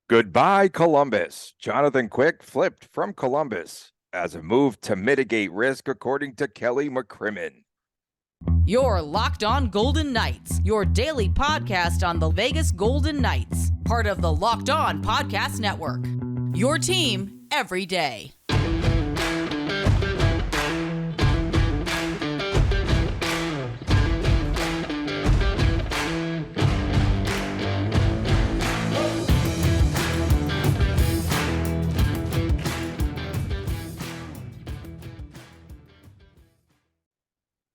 Goodbye, Columbus. Jonathan Quick flipped from Columbus as a move to mitigate risk, according to Kelly McCrimmon. Your Locked On Golden Knights, your daily podcast on the Vegas Golden Knights, part of the Locked On Podcast Network. Your team every day.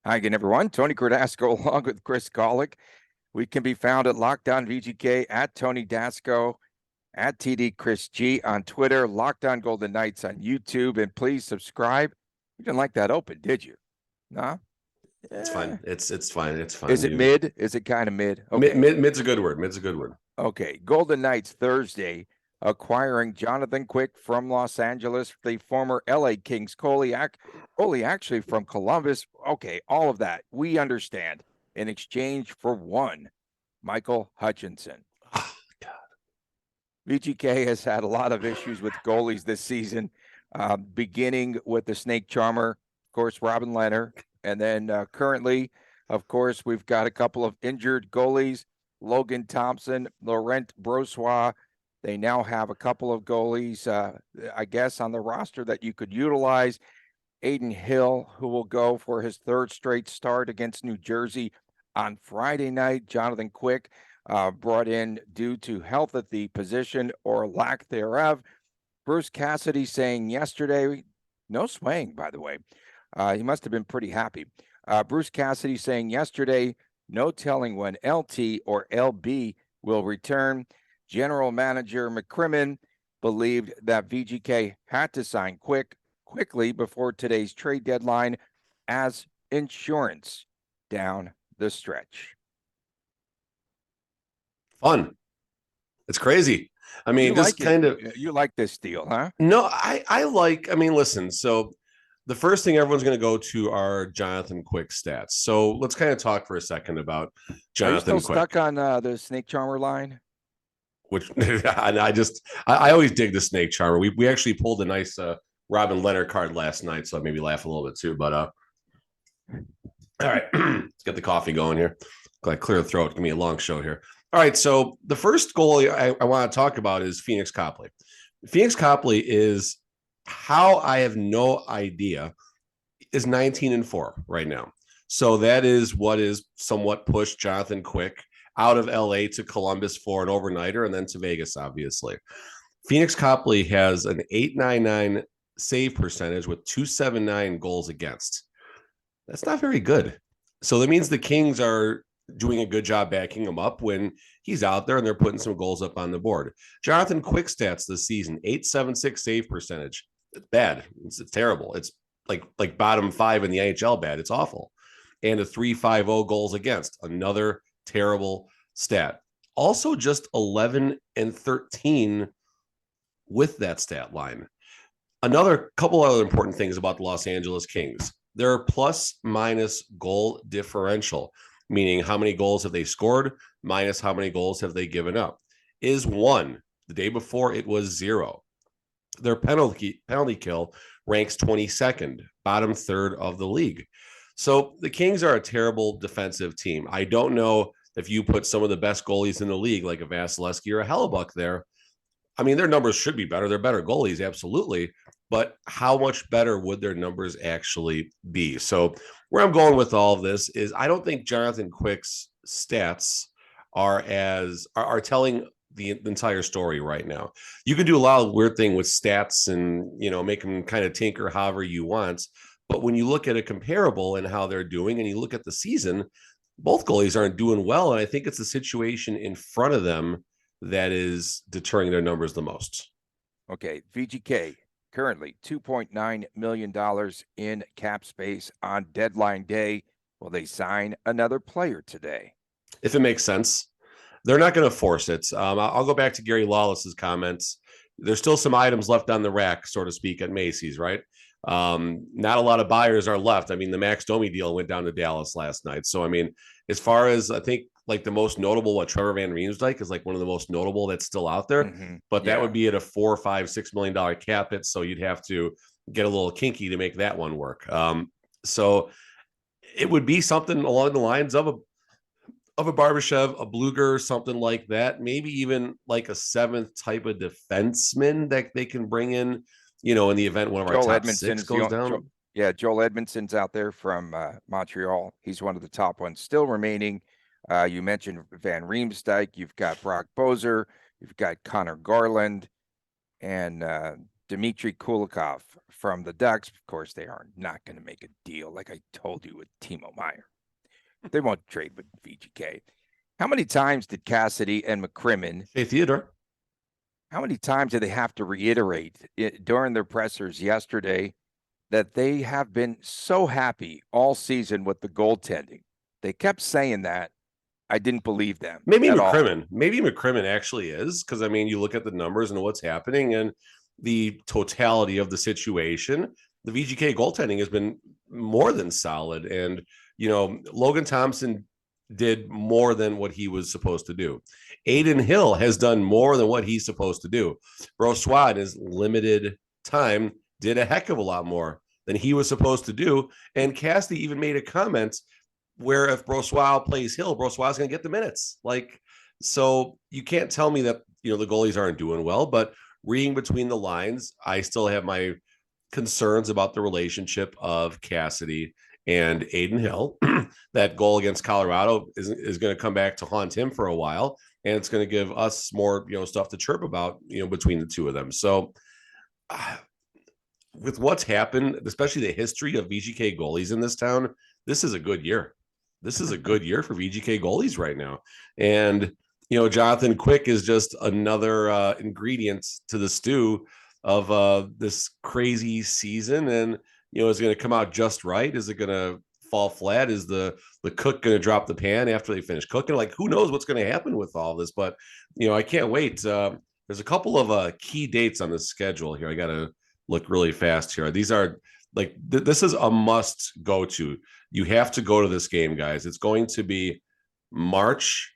Hi again, everyone. Tony Cardasco along with Chris Golick. We can be found at Locked On VGK, at Tony Dasco, at TD Chris G on Twitter, Locked On Golden Knights on YouTube, and please subscribe. You didn't like that open, did you? No? It's fine. It's fine. It's fine. Is it mid? Is it kind of mid? Okay. Mid's a good word. Mid's a good word. Okay. Golden Knights Thursday acquiring Jonathan Quick from Los Angeles, the former LA Kings goalie actually from Columbus. Okay, all of that we understand in exchange for one, Michael Hutchinson. Oh, God. VGK has had a lot of issues with goalies this season, beginning with the snake charmer, of course, Robin Lehner. And then currently, of course, we've got a couple of injured goalies, Logan Thompson, Laurent Brossoit. They now have a couple of goalies, I guess, on the roster that you could utilize. Aiden Hill, who will go for his third straight start against New Jersey on Friday night. Jonathan Quick brought in due to health at the position or lack thereof. Bruce Cassidy saying yesterday, no swaying, by the way. He must have been pretty happy. Bruce Cassidy saying yesterday, no telling when LT or LB will return. General Manager McCrimmon believed that VGK had to sign quickly before today's trade deadline as insurance down the stretch. Fun. It's crazy. I mean, you like this deal, huh? No, I mean, listen, so the first thing everyone's going to go to are Jonathan Quick stats. So let's kind of talk for a second about Jonathan Quick. Are you still stuck on the snake charmer line? Which and I always dig the snake charmer. We actually pulled a nice Robin Lehner card last night, so I maybe laugh a little bit too. But all right, let's get the coffee going here. Like clear the throat. It's gonna be a long show here. All right, so the first goalie I want to talk about is Phoenix Copley. Phoenix Copley is how I have no idea is 19-4 right now. So that is what is somewhat pushed Jonathan Quick out of LA to Columbus for an overnighter and then to Vegas, obviously. Phoenix Copley has an .899 save percentage with .279 goals against. That's not very good. So that means the Kings are doing a good job backing him up when he's out there and they're putting some goals up on the board. Jonathan Quick stats this season, .876 save percentage. It's bad. It's terrible. It's like bottom 5 in the NHL bad. It's awful. And a .350 goals against. Another terrible stat. Also just 11-13 with that stat line. Another couple other important things about the Los Angeles Kings. Their plus-minus goal differential, meaning how many goals have they scored minus how many goals have they given up, is 1. The day before it was 0. Their penalty kill ranks 22nd, bottom third of the league. So the Kings are a terrible defensive team. I don't know if you put some of the best goalies in the league, like a Vasilevsky or a Hellebuck there. I mean, their numbers should be better. They're better goalies, absolutely. But how much better would their numbers actually be? So where I'm going with all of this is I don't think Jonathan Quick's stats are telling the entire story right now. You can do a lot of weird thing with stats and, make them kind of tinker however you want. But when you look at a comparable and how they're doing and you look at the season, both goalies aren't doing well. And I think it's the situation in front of them that is deterring their numbers the most. Okay, VGK currently $2.9 million in cap space on deadline day. Will they sign another player today? If it makes sense. They're not going to force it. I'll go back to Gary Lawless's comments. There's still some items left on the rack, so to speak, at Macy's, right? Not a lot of buyers are left. I mean, the Max Domi deal went down to Dallas last night. So, I mean, as far as I think like the most notable, what Trevor Van Riemsdyk is like one of the most notable that's still out there. Mm-hmm. But that Yeah. would be at a $4, $5, $6 million cap hit. So you'd have to get a little kinky to make that one work. So it would be something along the lines of a Barbashev, a Bluger, something like that. Maybe even like a seventh type of defenseman that they can bring in, in the event one of our Joel top Edmondson six is goes down. Joel Edmondson's out there from Montreal. He's one of the top ones still remaining. You mentioned Van Riemsdyk. You've got Brock Bozer. You've got Connor Garland and Dmitry Kulikov from the Ducks. Of course, they are not going to make a deal like I told you with Timo Meier. They won't trade with VGK. How many times did Cassidy and McCrimmon, Hey, Theodore. how many times did they have to reiterate during their pressers yesterday that they have been so happy all season with the goaltending? They kept saying that. I didn't believe them. Maybe at McCrimmon. all. Maybe McCrimmon actually is, because I mean, you look at the numbers and what's happening and the totality of the situation. The VGK goaltending has been more than solid, and Logan Thompson did more than what he was supposed to do. Aiden Hill has done more than what he's supposed to do. Brossoit in his limited time did a heck of a lot more than he was supposed to do. And Cassidy even made a comment where if Brossoit plays Hill, Brossoit's going to get the minutes. So you can't tell me that, the goalies aren't doing well, but reading between the lines, I still have my concerns about the relationship of Cassidy and Aiden Hill. That goal against Colorado is going to come back to haunt him for a while, and it's going to give us more, stuff to chirp about, between the two of them. So with what's happened, especially the history of VGK goalies in this town, this is a good year. This is a good year for VGK goalies right now. And, Jonathan Quick is just another ingredient to the stew of this crazy season. And, is it going to come out just right? Is it going to fall flat? Is the cook going to drop the pan after they finish cooking? Who knows what's going to happen with all this? But, I can't wait. There's a couple of key dates on the schedule here. I got to look really fast here. These are this is a must go to. You have to go to this game, guys. It's going to be March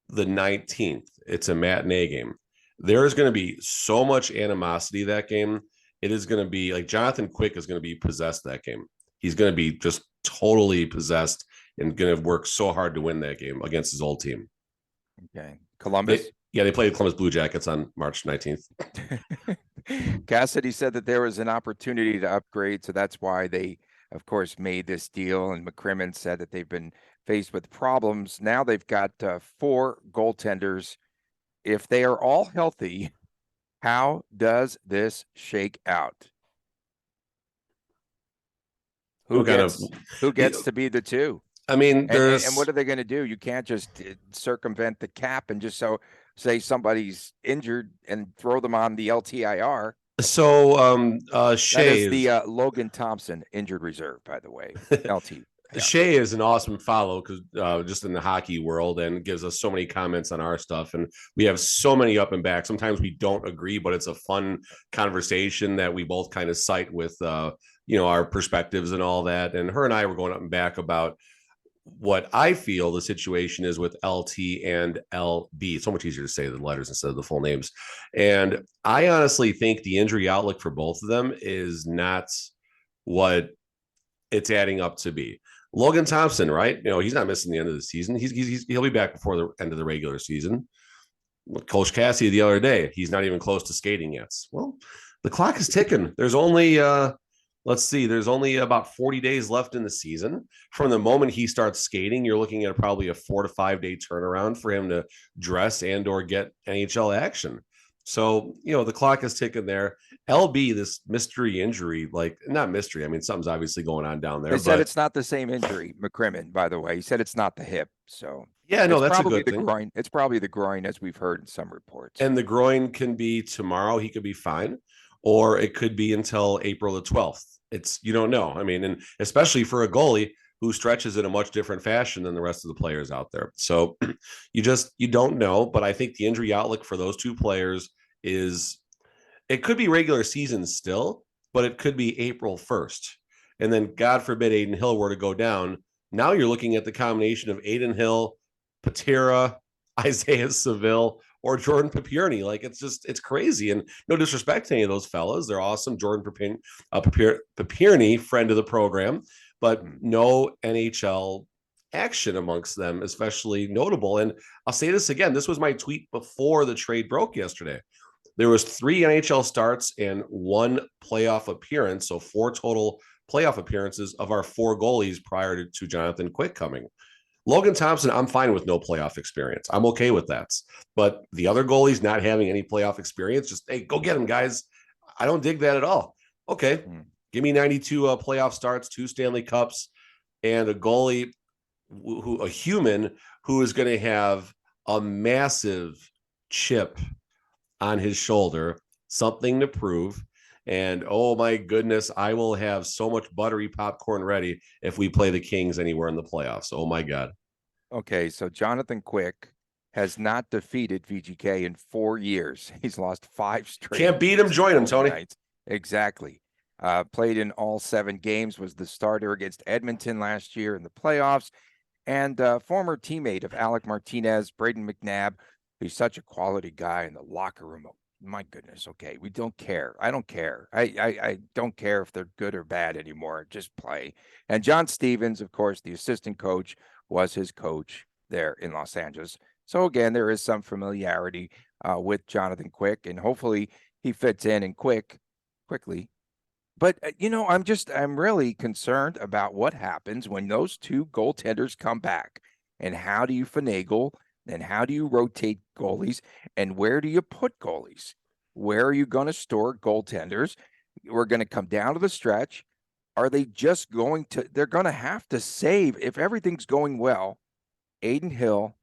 the 19th. It's a matinee game. There is going to be so much animosity that game. It is going to be Jonathan Quick is going to be possessed that game. He's going to be just totally possessed and going to work so hard to win that game against his old team. Okay. Columbus? They played Columbus Blue Jackets on March 19th. Cassidy said that there was an opportunity to upgrade, so that's why they, of course, made this deal. And McCrimmon said that they've been faced with problems. Now they've got 4 goaltenders. If they are all healthy, how does this shake out? Who gets to be the 2? I mean, and what are they going to do? You can't just circumvent the cap and just say somebody's injured and throw them on the LTIR. So Shea is the Logan Thompson injured reserve, by the way. LT. Yeah. Shea is an awesome follow because just in the hockey world, and gives us so many comments on our stuff, and we have so many up and back. Sometimes we don't agree, but it's a fun conversation that we both kind of cite with our perspectives and all that. And her and I were going up and back about what I feel the situation is with LT and LB. It's so much easier to say the letters instead of the full names. And I honestly think the injury outlook for both of them is not what it's adding up to be. Logan Thompson, right? He's not missing the end of the season. He'll be back before the end of the regular season. Coach Cassidy the other day, he's not even close to skating yet. Well, the clock is ticking. There's only there's only about 40 days left in the season. From the moment he starts skating, you're looking at probably a 4 to 5 day turnaround for him to dress and or get NHL action. So, the clock is ticking there. LB, this mystery injury, not mystery. I mean, something's obviously going on down there. They said it's not the same injury, McCrimmon, by the way. He said it's not the hip. So yeah, no, that's a good thing. Groin. It's probably the groin, as we've heard in some reports. And the groin can be tomorrow. He could be fine, or it could be until April the 12th. You don't know. I mean, and especially for a goalie who stretches in a much different fashion than the rest of the players out there. So you don't know. But I think the injury outlook for those two players it could be regular season still, but it could be April 1st. And then God forbid Aiden Hill were to go down. Now you're looking at the combination of Aiden Hill, Patera, Isaiah Seville, or Jordan Papierny. Like it's crazy. And no disrespect to any of those fellas. They're awesome. Jordan Papierny, friend of the program, but no NHL action amongst them, especially notable. And I'll say this again. This was my tweet before the trade broke yesterday. There was 3 NHL starts and 1 playoff appearance. So 4 total playoff appearances of our 4 goalies prior to Jonathan Quick coming. Logan Thompson, I'm fine with no playoff experience. I'm okay with that. But the other goalies not having any playoff experience, just, hey, go get them, guys. I don't dig that at all. Okay, give me 92 playoff starts, 2 Stanley Cups, and a goalie, a human who is going to have a massive chip on his shoulder, something to prove. And oh my goodness, I will have so much buttery popcorn ready if we play the Kings anywhere in the playoffs. Oh my God. Okay, so Jonathan Quick has not defeated VGK in 4 years. He's lost 5 straight. Can't beat him, join him, Tony. Nights. Exactly. Played in all 7 games, was the starter against Edmonton last year in the playoffs, and former teammate of Alec Martinez, Braden McNabb, who's such a quality guy in the locker room. My goodness. Okay. We don't care. I don't care. I don't care if they're good or bad anymore. Just play. And John Stevens, of course, the assistant coach, was his coach there in Los Angeles. So again, there is some familiarity with Jonathan Quick, and hopefully he fits in and quickly. But, I'm really concerned about what happens when those 2 goaltenders come back, and how do you finagle, and how do you rotate goalies, and where do you put goalies? Where are you going to store goaltenders? We're going to come down to the stretch. Are they just they're going to have to save, if everything's going well, Aiden Hill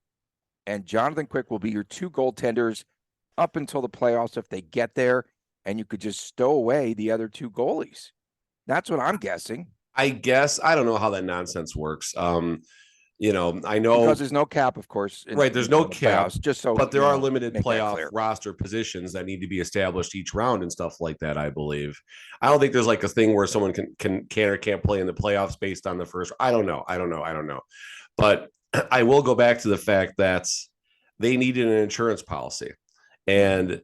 and Jonathan Quick will be your 2 goaltenders up until the playoffs if they get there, and you could just stow away the other 2 goalies. That's what I'm guessing. I don't know how that nonsense works. I know because there's no cap, of course. Right, there's no cap, but there are limited playoff roster positions that need to be established each round and stuff like that, I believe. I don't think there's like a thing where someone can or can't play in the playoffs based on the first. I don't know. But I will go back to the fact that they needed an insurance policy, and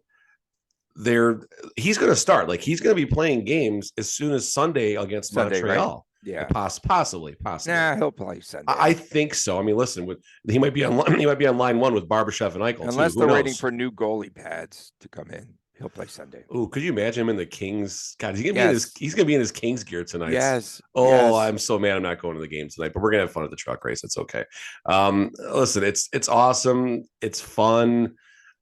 he's going to start. Like, he's going to be playing games as soon as Sunday against Montreal. Right? Yeah, possibly. Nah, he'll play Sunday. I think so. I mean, listen, he might be on line 1 with Barbashev and Eichel. Unless they're waiting for new goalie pads to come in, he'll play Sunday. Oh, could you imagine him in the Kings? God, he's gonna be in his Kings gear tonight. Yes. Oh, yes. I'm so mad I'm not going to the game tonight, but we're gonna have fun at the truck race. It's okay. Listen, it's awesome. It's fun.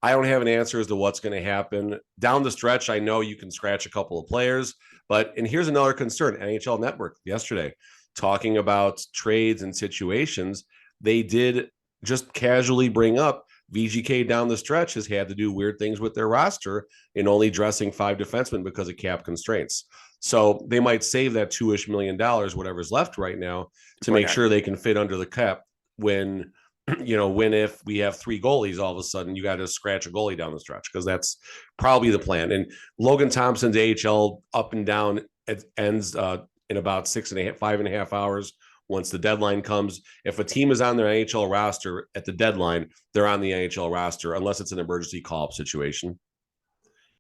I don't have an answer as to what's going to happen down the stretch. I know you can scratch a couple of players, and here's another concern. NHL Network yesterday talking about trades and situations. They did just casually bring up VGK down the stretch has had to do weird things with their roster in only dressing 5 defensemen because of cap constraints. So they might save that $2-ish million, whatever's left right now, to make sure they can fit under the cap when if we have 3 goalies, all of a sudden you got to scratch a goalie down the stretch, because that's probably the plan. And Logan Thompson's AHL up and down, it ends in about 5.5 hours once the deadline comes. If a team is on their NHL roster at the deadline, they're on the NHL roster unless it's an emergency call-up situation.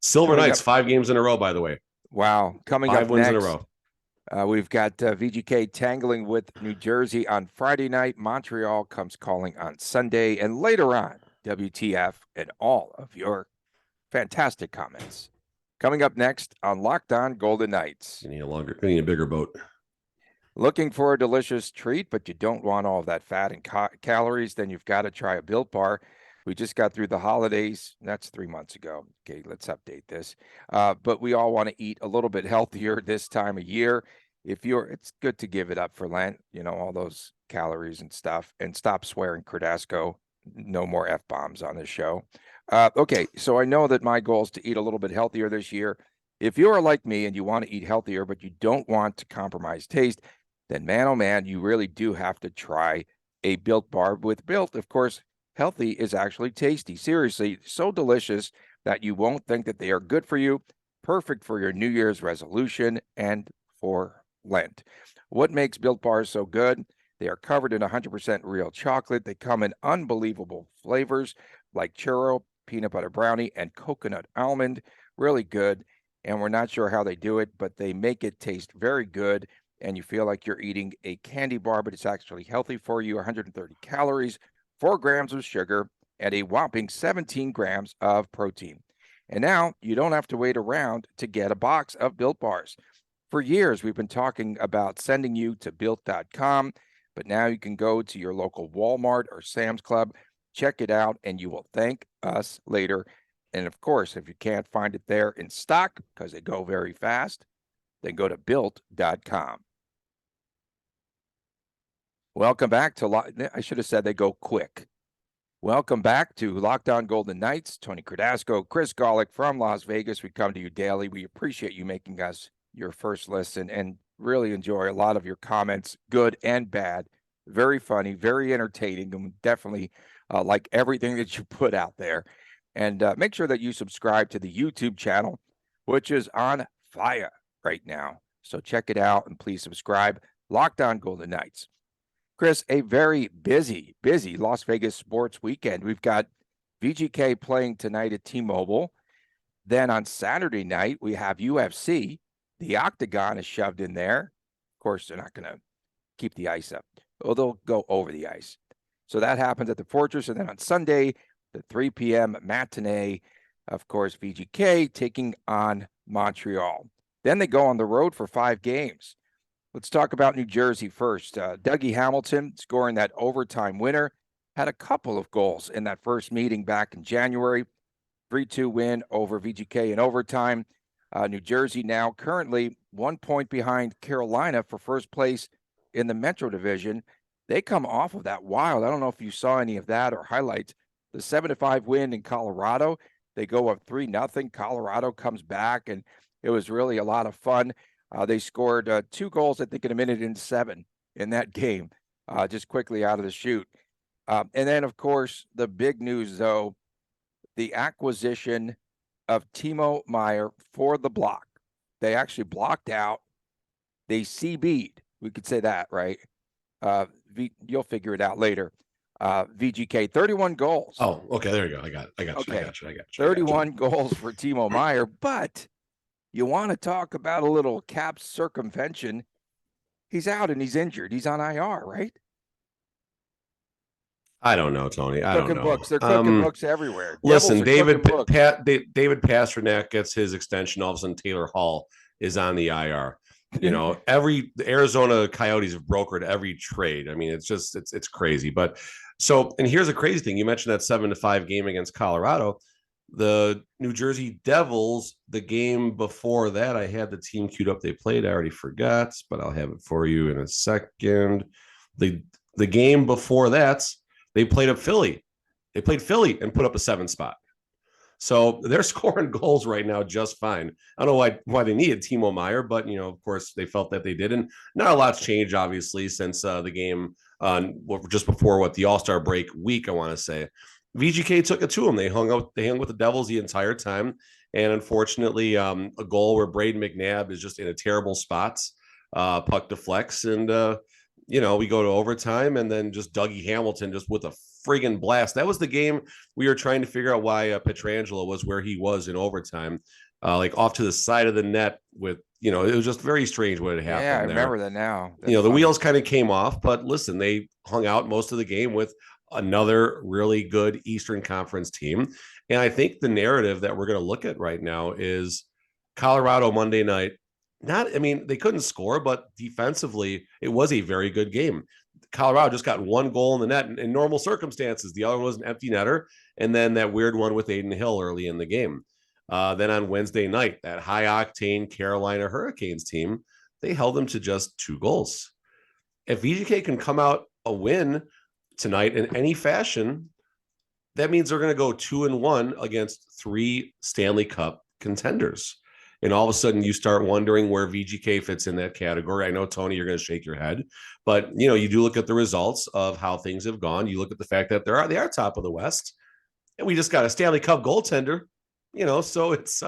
Silver Knights, 5 games in a row, by the way. Wow. Coming 5 up wins next, in a row. We've got VGK tangling with New Jersey on Friday night. Montreal comes calling on Sunday. And later on, WTF and all of your fantastic comments. Coming up next on Locked On Golden Knights. You need a bigger boat. Looking for a delicious treat, but you don't want all of that fat and calories? Then you've got to try a Built Bar. We just got through the holidays. That's 3 months ago. Okay, let's update this. But we all want to eat a little bit healthier this time of year. It's good to give it up for Lent, all those calories and stuff, and stop swearing, Cardasco. No more F-bombs on this show. Okay, so I know that my goal is to eat a little bit healthier this year. If you are like me and you want to eat healthier, but you don't want to compromise taste, then man, oh man, you really do have to try a Built Bar with Built. Of course, healthy is actually tasty. Seriously, so delicious that you won't think that they are good for you. Perfect for your New Year's resolution and for Lent. What makes Built Bars so good? They are covered in 100% real chocolate. They come in unbelievable flavors like churro, peanut butter brownie, and coconut almond. Really good. And we're not sure how they do it, but they make it taste very good. And you feel like you're eating a candy bar, but it's actually healthy for you. 130 calories, 4 grams of sugar, and a whopping 17 grams of protein. And now you don't have to wait around to get a box of Built Bars. For years, we've been talking about sending you to Built.com, but now you can go to your local Walmart or Sam's Club, check it out, and you will thank us later. And of course, if you can't find it there in stock because they go very fast, then go to Built.com. Welcome back to, I should have said they go quick. Welcome back to Locked On Golden Knights. Tony Cardasco, Chris Golick from Las Vegas. We come to you daily. We appreciate you making us your first listen and really enjoy a lot of your comments, good and bad. Very funny, very entertaining, and definitely like everything that you put out there. And make sure that you subscribe to the YouTube channel, which is on fire right now. So check it out and please subscribe. Locked On Golden Knights. Chris, a very busy Las Vegas sports weekend. We've got VGK playing tonight at T-Mobile. Then on Saturday night, we have UFC. The Octagon is shoved in there. Of course, they're not going to keep the ice up. Oh, they'll go over the ice. So that happens at the Fortress. And then on Sunday, the 3 p.m. matinee, of course, VGK taking on Montreal. Then they go on the road for 5 games. Let's talk about New Jersey first. Dougie Hamilton scoring that overtime winner. Had a couple of goals in that first meeting back in January. 3-2 win over VGK in overtime. New Jersey now currently 1 point behind Carolina for first place in the Metro Division. They come off of that wild. I don't know if you saw any of that or highlights. The 7-5 win in Colorado. They go up 3-0. Colorado comes back, and it was really a lot of fun. They scored 2 goals, I think, in 1:07 minutes in that game, just quickly out of the chute. And then, of course, the big news, though, the acquisition of Timo Meier for the block. They actually blocked out. They CB'd. We could say that, right? You'll figure it out later. VGK, 31 goals. Oh, okay. There you go. I got Okay. you. 31 goals for Timo Meier, but you want to talk about a little cap circumvention. He's out and he's injured. He's on IR, right? I don't know, Tony. I don't know. Books. They're cooking books everywhere. Listen, David Pastrnak gets his extension. All of a sudden, Taylor Hall is on the IR. You know, the Arizona Coyotes have brokered every trade. I mean, it's crazy. But and here's a crazy thing. You mentioned that 7-5 game against Colorado. The New Jersey Devils, the game before that, I had the team queued up. They played. I already forgot, but I'll have it for you in a second. The game before that, they played Philly. They played Philly and put up a 7 spot. So they're scoring goals right now just fine. I don't know why they needed Timo Meier, but, you know, of course, they felt that they did. And not a lot's changed, obviously, since the game just before the All-Star break week, I want to say. VGK took it to them. They hung with the Devils the entire time. And unfortunately, a goal where Braden McNabb is just in a terrible spot. Puck deflects, and, we go to overtime, and then just Dougie Hamilton just with a friggin' blast. That was the game we were trying to figure out why Pietrangelo was where he was in overtime, like off to the side of the net with, it was just very strange what had happened. Yeah, I there. remember that now. That's the funny. wheels kind of came off, but listen, they hung out most of the game with another really good Eastern Conference team. And I think the narrative that we're going to look at right now is Colorado Monday night. They couldn't score, but defensively, it was a very good game. Colorado just got 1 goal in the net in normal circumstances. The other one was an empty netter, and then that weird one with Aiden Hill early in the game. Then on Wednesday night, that high-octane Carolina Hurricanes team, they held them to just 2 goals. If VGK can come out a win tonight in any fashion, that means they're going to go 2-1 against 3 Stanley Cup contenders. And all of a sudden you start wondering where VGK fits in that category. I know, Tony, you're going to shake your head, but you do look at the results of how things have gone. You look at the fact that they are top of the West, and we just got a Stanley Cup goaltender, so it's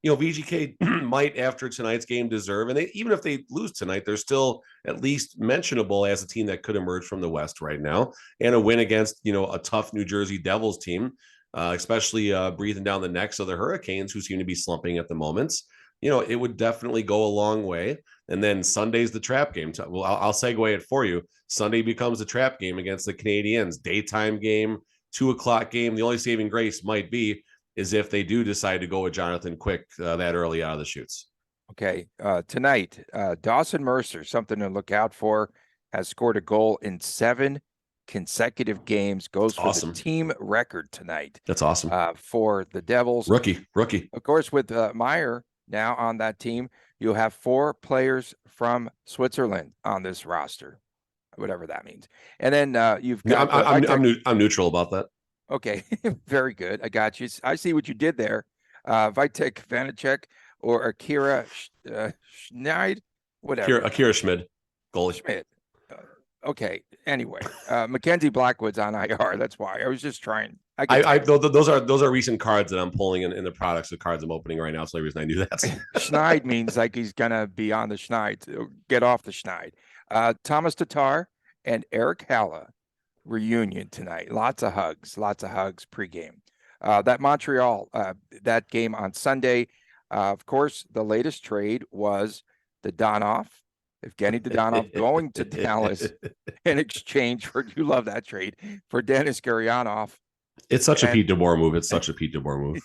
VGK might, after tonight's game, deserve, and even if they lose tonight, they're still at least mentionable as a team that could emerge from the West right now, and a win against, a tough New Jersey Devils team, especially breathing down the necks of the Hurricanes, who seem to be slumping at the moment. It would definitely go a long way. And then Sunday's the trap game. Well, I'll segue it for you. Sunday becomes the trap game against the Canadiens, daytime game, 2:00 game. The only saving grace might be is if they do decide to go with Jonathan Quick that early out of the chutes. Okay. Tonight, Dawson Mercer, something to look out for, has scored a goal in 7 consecutive games, goes for awesome. the team record tonight. That's awesome. For the Devils. Rookie. Of course, with Meyer now on that team, you have 4 players from Switzerland on this roster, whatever that means. And then you've got. I'm neutral about that. Okay, very good. I got you. I see what you did there. Vitek Vanacek or Akira Schneid, whatever. Akira Schmid, goalie. Schmid. Okay. Anyway, Mackenzie Blackwood's on IR. That's why I was just trying. Those are recent cards that I'm pulling in the products of cards I'm opening right now. So the reason I knew that. Schneid means like he's gonna be on the Schneid. Get off the Schneid. Thomas Tatar and Eric Halla reunion tonight. Lots of hugs pregame. That Montreal, that game on Sunday. Of course, the latest trade was the Donoff, Evgeny Dadonov, going to Dallas in exchange for, you love that trade, for Denis Gurianov. It's such a Pete DeBoer move.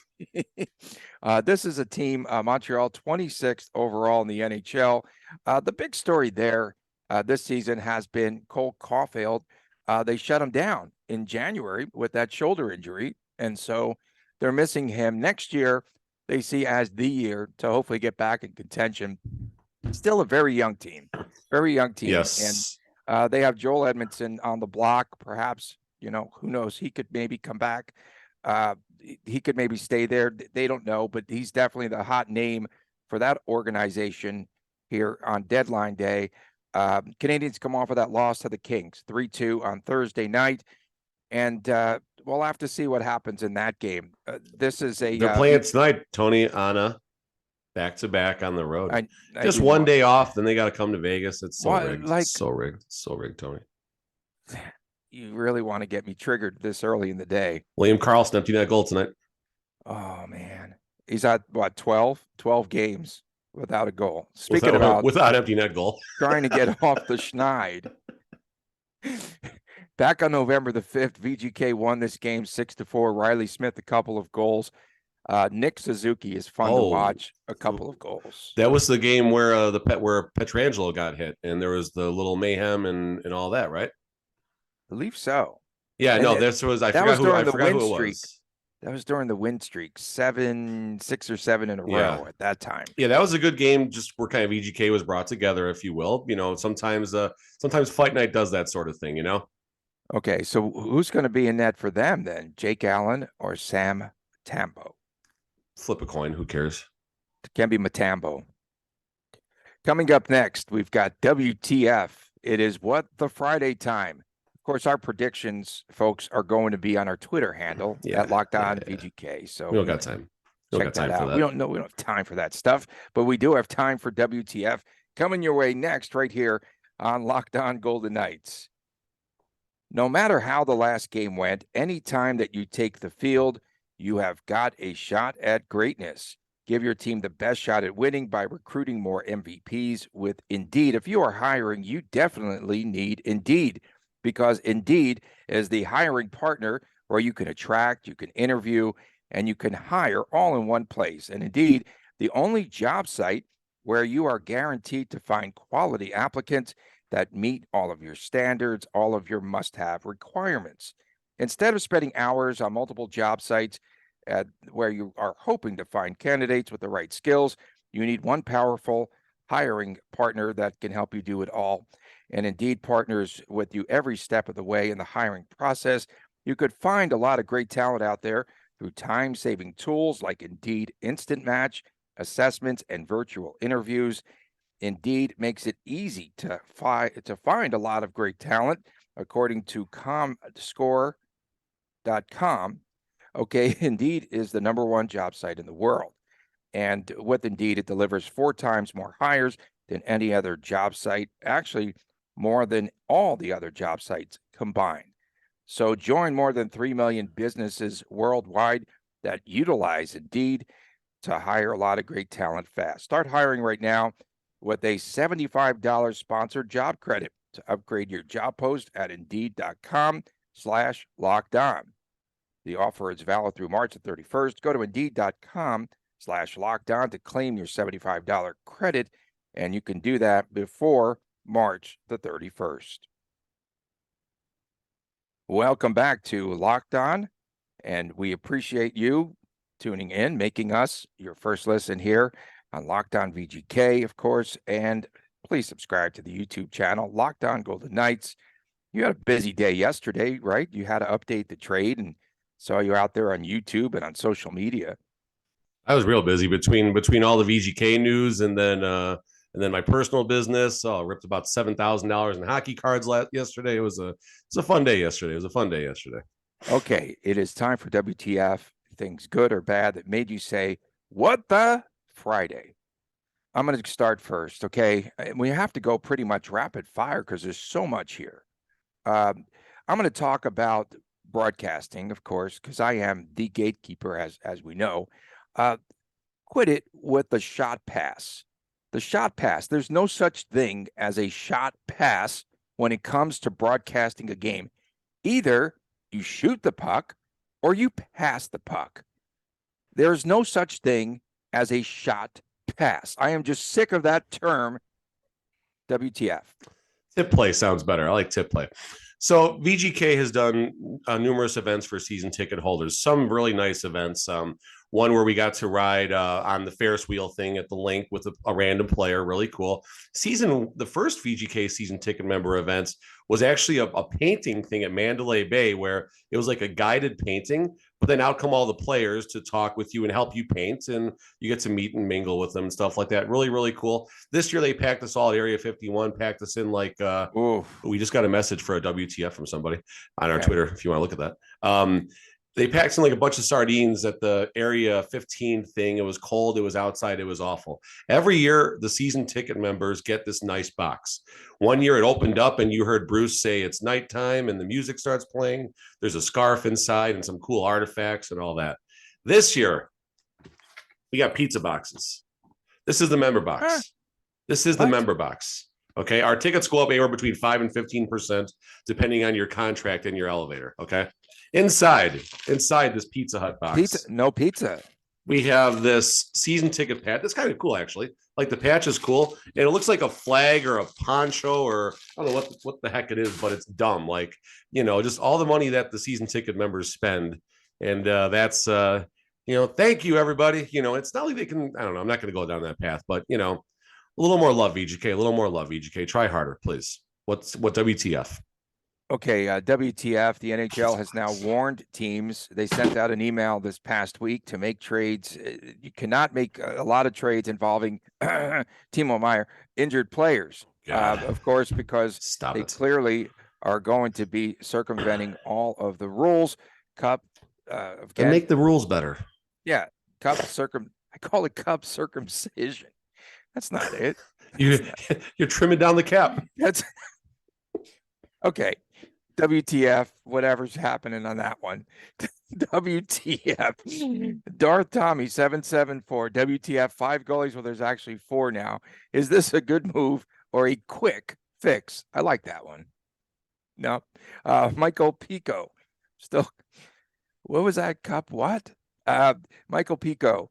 This is a team, Montreal, 26th overall in the NHL. The big story there this season has been Cole Caulfield. They shut him down in January with that shoulder injury, and so they're missing him. Next year, they see as the year to hopefully get back in contention. Still a very young team. Yes. And they have Joel Edmondson on the block. Perhaps, who knows? He could maybe come back. He could maybe stay there. They don't know, but he's definitely the hot name for that organization here on deadline day. Canadiens come off of that loss to the Kings, 3-2 on Thursday night. And we'll have to see what happens in that game. This is they're playing tonight, Tony, Anna, back-to-back on the road. I just one day off, then they got to come to Vegas. It's so rigged. Like, so rigged, Tony. You really want to get me triggered this early in the day. William Karlsson empty net goal tonight. Oh, man. He's at, 12 games without a goal. Speaking without empty net goal. Trying to get off the Schneid. Back on November the 5th, VGK won this game 6-4. Riley Smith, a couple of goals. Nick Suzuki is fun to watch, a couple of goals. That was the game where where Pietrangelo got hit, and there was the little mayhem and all that, right? I believe so. Yeah, and no, this was I forgot who it was. That was during the win streak, 6 or 7 in a row at that time. Yeah, that was a good game. Just where kind of VGK was brought together, if you will. Sometimes Fight Night does that sort of thing. Okay, so who's going to be in net for them then? Jake Allen or Sam Tambo? Flip a coin. Who cares? It can be Matambo. Coming up next, we've got WTF. It is What the Friday time. Of course, our predictions, folks, are going to be on our Twitter handle at Locked On VGK. So we don't got time. Check that out. We don't have time for that stuff, but we do have time for WTF coming your way next right here on Locked On Golden Knights. No matter how the last game went, anytime that you take the field, you have got a shot at greatness. Give your team the best shot at winning by recruiting more MVPs with Indeed. If you are hiring, you definitely need Indeed, because Indeed is the hiring partner where you can attract, you can interview, and you can hire all in one place. And Indeed, the only job site where you are guaranteed to find quality applicants that meet all of your standards, all of your must-have requirements. Instead of spending hours on multiple job sites where you are hoping to find candidates with the right skills, you need one powerful hiring partner that can help you do it all. And Indeed partners with you every step of the way in the hiring process. You could find a lot of great talent out there through time-saving tools like Indeed Instant Match, assessments, and virtual interviews. Indeed makes it easy to find a lot of great talent, according to comscore.com. Okay, Indeed is the #1 job site in the world. And with Indeed, it delivers 4 times more hires than any other job site, actually more than all the other job sites combined. So join more than 3 million businesses worldwide that utilize Indeed to hire a lot of great talent fast. Start hiring right now with a $75 sponsored job credit to upgrade your job post at Indeed.com/locked on. The offer is valid through March the 31st. Go to Indeed.com/locked on to claim your $75 credit, and you can do that before March the 31st. Welcome back to Locked On, and we appreciate you tuning in, making us your first listen here on Locked On VGK, of course, and please subscribe to the YouTube channel, Locked On Golden Knights. You had a busy day yesterday, right? You had to update the trade, and saw you out there on YouTube and on social media. I was real busy between all the VGK news and then my personal business. Oh, I ripped about $7,000 in hockey cards yesterday. It was a fun day yesterday. Okay, it is time for WTF. Things good or bad that made you say, "What the Friday?" I'm going to start first, okay? We have to go pretty much rapid fire because there's so much here. I'm going to talk about broadcasting, of course, because I am the gatekeeper, as we know. Quit it with the shot pass. The shot pass. There's no such thing as a shot pass when it comes to broadcasting a game. Either you shoot the puck or you pass the puck. There's no such thing as a shot pass. I am just sick of that term. WTF. Tip play sounds better. I like tip play. So VGK has done numerous events for season ticket holders, some really nice events. One where we got to ride on the Ferris wheel thing at the link with a random player, really cool. The first VGK season ticket member events was actually a painting thing at Mandalay Bay where it was like a guided painting, but then out come all the players to talk with you and help you paint, and you get to meet and mingle with them and stuff like that. Really, really cool. This year they packed us all at Area 51, packed us in like we just got a message for a WTF from somebody on our Twitter if you want to look at that. They packed in like a bunch of sardines at the Area 15 thing. It was cold. It was outside. It was awful. Every year, the season ticket members get this nice box. One year it opened up and you heard Bruce say it's nighttime and the music starts playing. There's a scarf inside and some cool artifacts and all that. This year, we got pizza boxes. This is the member box. This is the member box. Okay. Our tickets go up anywhere between 5 and 15%, depending on your contract and your elevator. Okay. Inside this Pizza Hut box. No pizza. We have this season ticket patch. That's kind of cool, actually. Like the patch is cool. And it looks like a flag or a poncho or I don't know what the heck it is, but it's dumb. Like, just all the money that the season ticket members spend. And that's, thank you, everybody. It's not like they can, I don't know. I'm not going to go down that path, but, a little more love, VGK. A little more love, VGK. Try harder, please. What WTF? Okay, WTF, the NHL has now warned teams. They sent out an email this past week to make trades. You cannot make a lot of trades involving Timo Meier, injured players, of course, because they clearly are going to be circumventing all of the rules. And make the rules better. Yeah, I call it cup circumcision. That's not it. You're trimming down the cap. That's okay. WTF, whatever's happening on that one. WTF. Darth Tommy 774. WTF, 5 goalies. Well, there's actually 4 now. Is this a good move or a quick fix? I like that one. No. Michael Pico. Still. What was that cup? What? Michael Pico.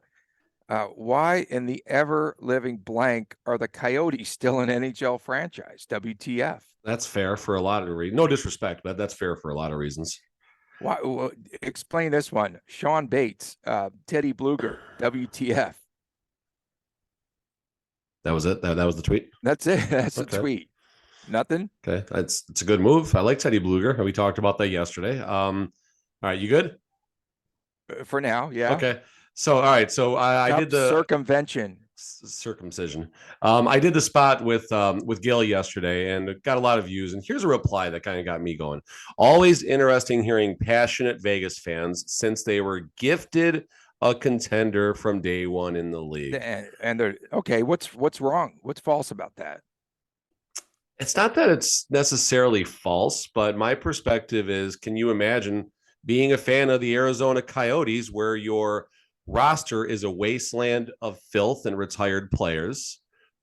Why in the ever-living blank are the Coyotes still an NHL franchise? WTF. That's fair for a lot of reasons. No disrespect, but that's fair for a lot of reasons. Why? Explain this one. Sean Bates, Teddy Bluger, WTF. That was it? That was the tweet? That's it. That's the tweet. Nothing? Okay. It's a good move. I like Teddy Bluger. We talked about that yesterday. All right. You good? For now, yeah. Okay. So, all right. So I did the circumcision. I did the spot with Gil yesterday and it got a lot of views. And here's a reply that kind of got me going. Always interesting hearing passionate Vegas fans since they were gifted a contender from day one in the league. And they're okay. What's wrong? What's false about that? It's not that it's necessarily false, but my perspective is, can you imagine being a fan of the Arizona Coyotes where your roster is a wasteland of filth and retired players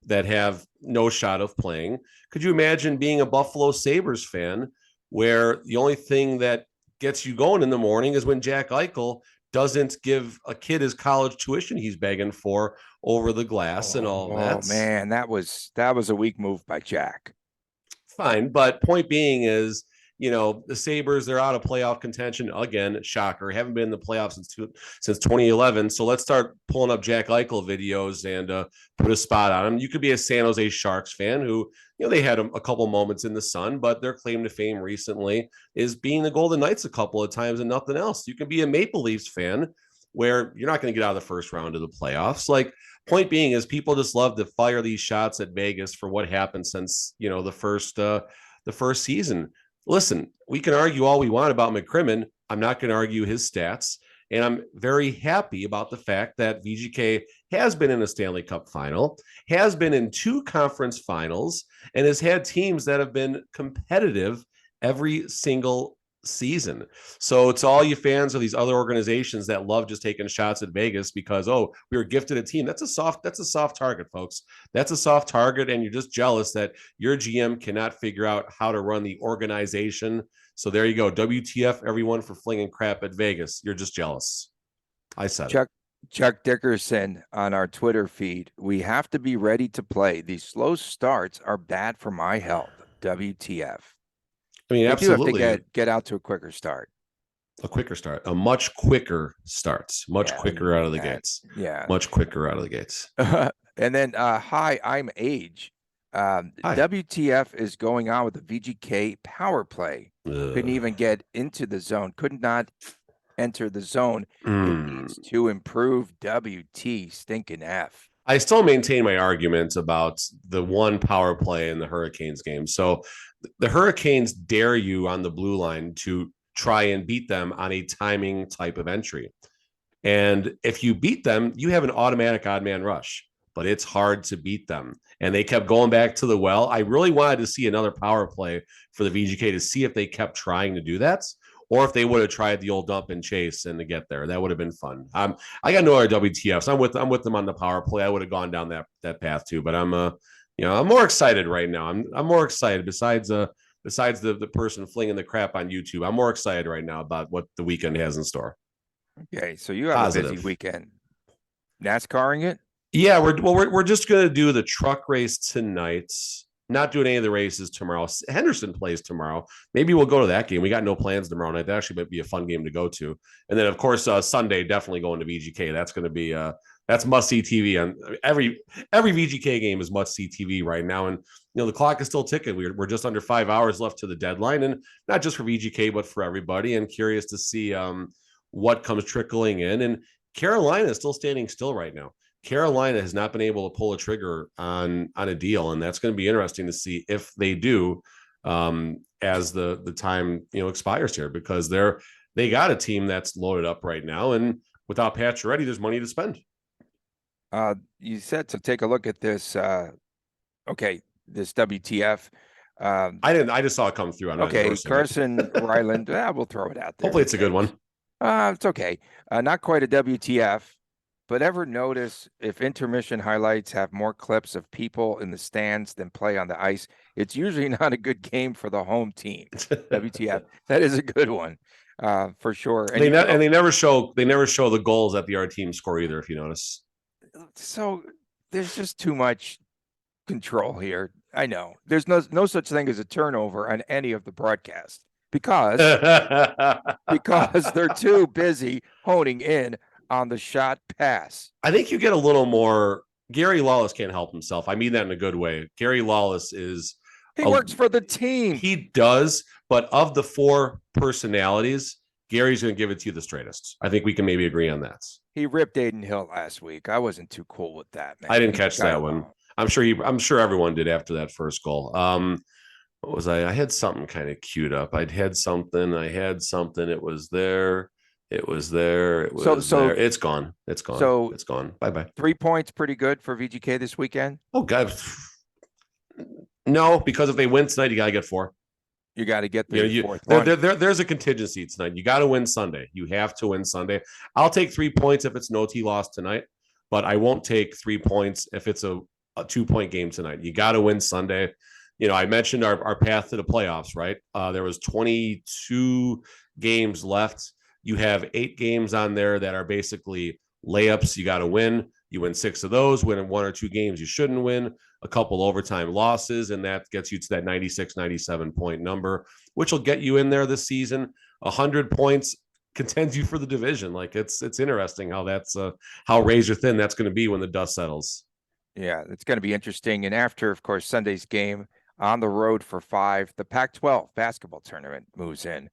that have no shot of playing? Could you imagine being a Buffalo Sabres fan where the only thing that gets you going in the morning is when Jack Eichel doesn't give a kid his college tuition he's begging for over the glass and all that? Oh man, that was a weak move by Jack. Fine, but point being is, the Sabres, they're out of playoff contention again. Shocker, haven't been in the playoffs since 2011. So let's start pulling up Jack Eichel videos and put a spot on him. You could be a San Jose Sharks fan who, they had a couple moments in the sun, but their claim to fame recently is being the Golden Knights a couple of times and nothing else. You can be a Maple Leafs fan where you're not going to get out of the first round of the playoffs. Like, point being is, people just love to fire these shots at Vegas for what happened since, the first season. Listen, we can argue all we want about McCrimmon. I'm not going to argue his stats. And I'm very happy about the fact that VGK has been in a Stanley Cup final, has been in 2 conference finals, and has had teams that have been competitive every single season. So to all you fans of these other organizations that love just taking shots at Vegas because, we were gifted a team, that's a soft target, folks. That's a soft target, and you're just jealous that your GM cannot figure out how to run the organization. So there you go. WTF everyone for flinging crap at Vegas. You're just jealous. I said Chuck Dickerson on our Twitter feed. We have to be ready to play. These slow starts are bad for my health. WTF. I mean, absolutely. You have to get out to a quicker start. A quicker start. A much quicker starts. Much quicker out of the gates. Yeah. Much quicker out of the gates. And then, hi, I'm Age. WTF is going on with the VGK power play. Couldn't even get into the zone. Could not enter the zone. It needs to improve. WT stinking F. I still maintain my argument about the one power play in the Hurricanes game. So the Hurricanes dare you on the blue line to try and beat them on a timing type of entry. And if you beat them, you have an automatic odd man rush, but it's hard to beat them. And they kept going back to the well. I really wanted to see another power play for the VGK to see if they kept trying to do that, or if they would have tried the old dump and chase and to get there. That would have been fun. I got no other WTFs. I'm with them on the power play. I would have gone down that path too. But I'm more excited right now. I'm more excited. Besides the person flinging the crap on YouTube, I'm more excited right now about what the weekend has in store. Okay, so you have a busy weekend. NASCARing it? Yeah, we're just gonna do the truck race tonight. Not doing any of the races tomorrow. Henderson plays tomorrow. Maybe we'll go to that game. We got no plans tomorrow night. That actually might be a fun game to go to. And then, of course, Sunday, definitely going to VGK. That's going to be that's must-see TV. And every VGK game is must-see TV right now. And, the clock is still ticking. We're just under 5 hours left to the deadline. And not just for VGK, but for everybody. And curious to see what comes trickling in. And Carolina is still standing still right now. Carolina has not been able to pull a trigger on a deal, and that's going to be interesting to see if they do as the time expires here, because they got a team that's loaded up right now, and without Pacioretty, there's money to spend. You said to take a look at this. This WTF. I just saw it come through. Carson Ryland. We'll throw it out there. Hopefully, it's a good one. It's okay. Not quite a WTF. But ever notice if intermission highlights have more clips of people in the stands than play on the ice? It's usually not a good game for the home team. WTF. That is a good one, for sure. And they never show the goals that the other team score either, if you notice. So there's just too much control here. I know. There's no such thing as a turnover on any of the broadcasts because they're too busy honing in on the shot pass. I think you get a little more. Gary Lawless can't help himself. I mean that in a good way. Gary Lawless he works for the team. He does, but of the 4 personalities, Gary's going to give it to you the straightest. I think we can maybe agree on that. He ripped Aiden Hill last week. I wasn't too cool with that, man. I didn't catch that one. I'm sure everyone did after that first goal. What was I had something kind of queued up. I had something. It was there. It was there. It So- was so- there. It's gone. It's gone. so- It's gone. Bye-bye. 3 points, pretty good for VGK this weekend. Oh, God. No, because if they win tonight, you got to get 4. You got to get You know, the fourth there, one. there's a contingency tonight. You got to win Sunday. You have to win Sunday. I'll take 3 points if it's no T loss tonight, but I won't take 3 points if it's a 2-point game tonight. You got to win Sunday. You know, I mentioned our path to the playoffs, right? There was 22 games left. You have 8 games on there that are basically layups. You got to win. You win 6 of those. Win in 1 or 2 games you shouldn't win. A couple overtime losses, and that gets you to that 96, 97 point number, which will get you in there this season. 100 points contends you for the division. Like it's interesting how that's how razor thin that's going to be when the dust settles. Yeah, it's going to be interesting. And after, of course, Sunday's game on the road for 5, the Pac-12 basketball tournament moves in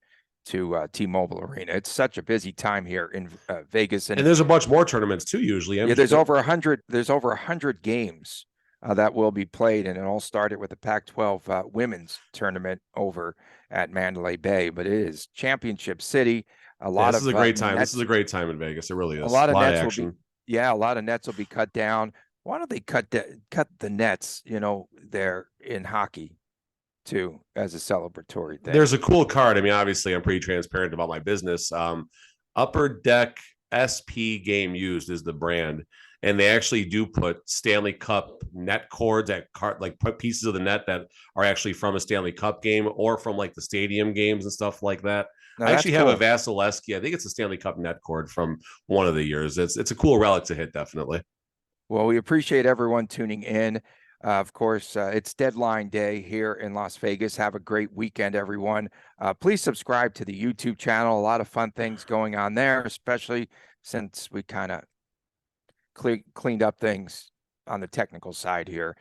to T-Mobile Arena. It's such a busy time here in Vegas, And there's a bunch more tournaments too. Usually, yeah, there's over 100. There's over 100 games that will be played, and it all started with the Pac-12 women's tournament over at Mandalay Bay. But it is Championship City. This is a great time. This is a great time in Vegas. It really is. A lot of nets action. will be. Yeah, a lot of nets will be cut down. Why don't they cut the nets? You know, there in hockey too as a celebratory thing. There's a cool card. I mean, obviously, I'm pretty transparent about my business. Upper Deck SP Game Used is the brand, and they actually do put Stanley Cup net cords like put pieces of the net that are actually from a Stanley Cup game or from like the stadium games and stuff like that. Now, I actually have a Vasilevsky. I think it's a Stanley Cup net cord from one of the years. It's a cool relic to hit, definitely. Well, we appreciate everyone tuning in. Of course, it's deadline day here in Las Vegas. Have a great weekend, everyone. Please subscribe to the YouTube channel. A lot of fun things going on there, especially since we kind of cleaned up things on the technical side here.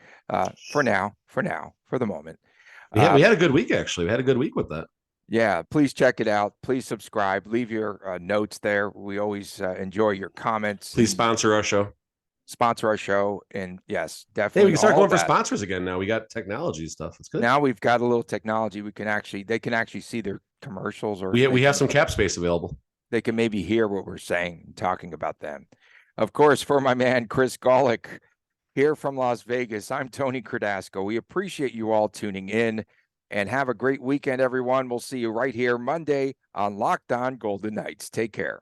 For the moment. We had a good week, actually. We had a good week with that. Yeah, please check it out. Please subscribe. Leave your notes there. We always enjoy your comments. Please sponsor our show. And yes, Hey, definitely. we can start going for sponsors again now. We got technology stuff. It's good. Now we've got a little technology. They can actually see their commercials, or we have some cap space available. They can maybe hear what we're saying, talking about them. Of course, for my man Chris Golick here from Las Vegas, I'm Tony Cardasco. We appreciate you all tuning in, and have a great weekend, everyone. We'll see you right here Monday on Locked On Golden Knights. Take care.